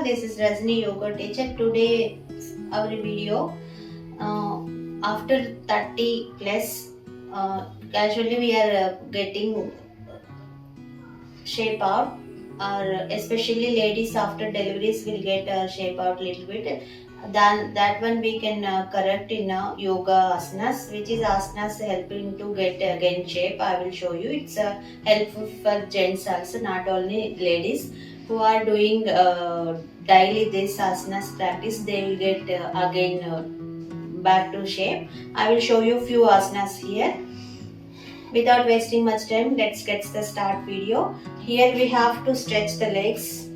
this is Rajni Yoga teacher. Today our video after 30 plus casually we are getting shape out, or especially ladies after deliveries will get shape out little bit. Then that one we can correct in yoga asanas, which is asanas helping to get again shape. I will show you. It's helpful for gents also, not only ladies who are doing daily this asanas practice. They will get again back to shape. I will show you few asanas here. Without wasting much time, let's get the start video. Here we have to stretch the legs.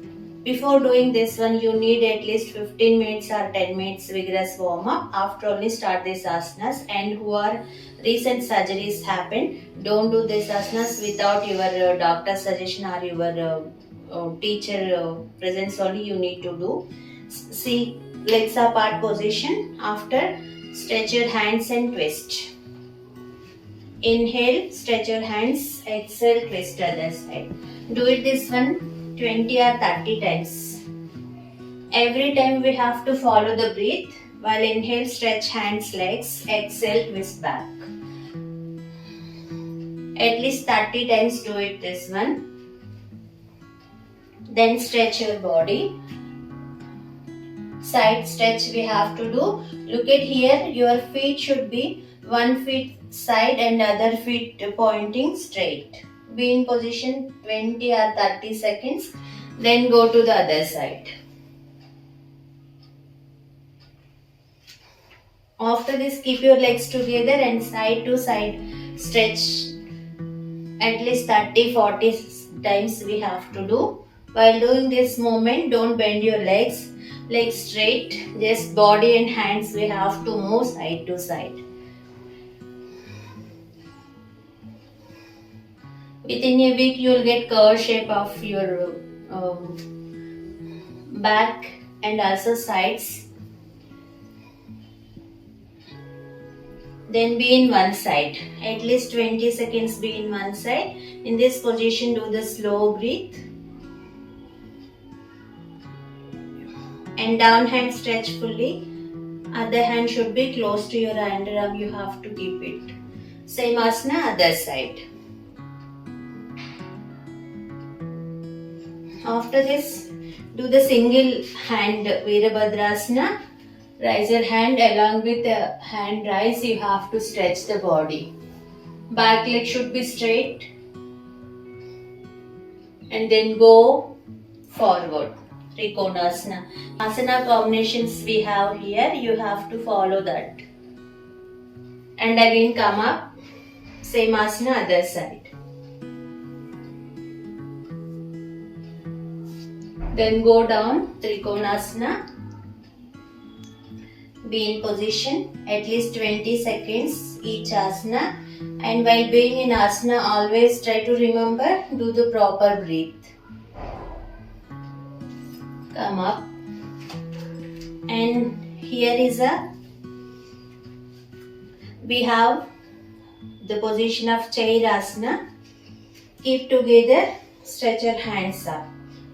Before doing this one, you need at least 15 minutes or 10 minutes vigorous warm up. After only start this asanas. And who are recent surgeries happened, don't do this asanas without your doctor's suggestion or your teacher presence only. You need to do. See, legs apart position. After, stretch your hands and twist. Inhale, stretch your hands, exhale, twist other side. Do it this one 20 or 30 times. Every time we have to follow the breath. While inhale, stretch hands, legs, exhale, twist back. At least 30 times do it this one. Then stretch your body. Side stretch we have to do. Look at here, your feet should be 1 foot side and other feet pointing straight. Be in position 20 or 30 seconds. Then go to the other side. After this, keep your legs together and side to side stretch. At least 30-40 times we have to do. While doing this movement, don't bend your legs. Legs straight. Just body and hands we have to move side to side. Within a week, you will get curve shape of your back and also sides. Then be in one side. At least 20 seconds be in one side. In this position, do the slow breath. And down hand stretch fully. Other hand should be close to your underarm. You have to keep it. Same asana, other side. After this, do the single hand Virabhadrasana. Raise your hand. Along with the hand rise, you have to stretch the body. Back leg should be straight. And then go forward. Trikonasana. Asana combinations we have here, you have to follow that. And again come up. Same asana, other side. Then go down, Trikonasana. Be in position at least 20 seconds each asana. And while being in asana, always try to remember, do the proper breath. Come up. And here is we have the position of Chairasana. Keep together, stretch your hands up.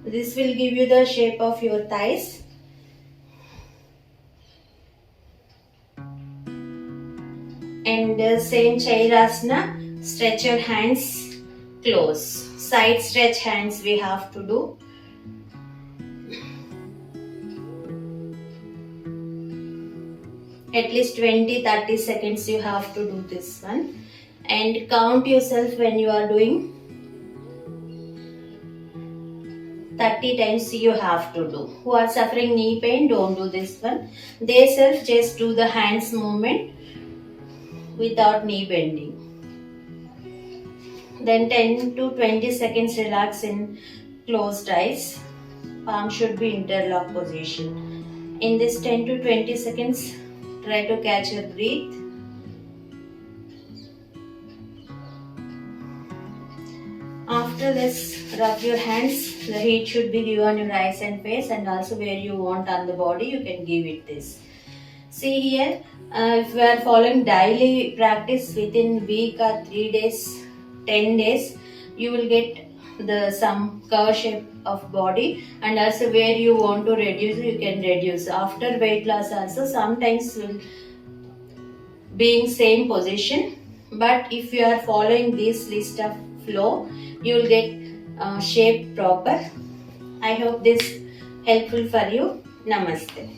This will give you the shape of your thighs. And the same Chairasana, stretch your hands close. Side stretch hands we have to do. At least 20-30 seconds you have to do this one. And count yourself when you are doing. 30 times you have to do. Who are suffering knee pain, don't do this one. They self just do the hands movement without knee bending. Then 10-20 seconds relax in closed eyes. Palm should be interlock position. In this 10-20 seconds, try to catch your breath. After this, rub your hands. The heat should be given on your eyes and face, and also where you want on the body, you can give it this. See here, if we are following daily practice within week or 3 days, 10 days, you will get the some curve shape of body, and also where you want to reduce you can reduce. After weight loss also sometimes will being same position, but if you are following this list of flow you will get shape proper. I hope this helpful for you. Namaste.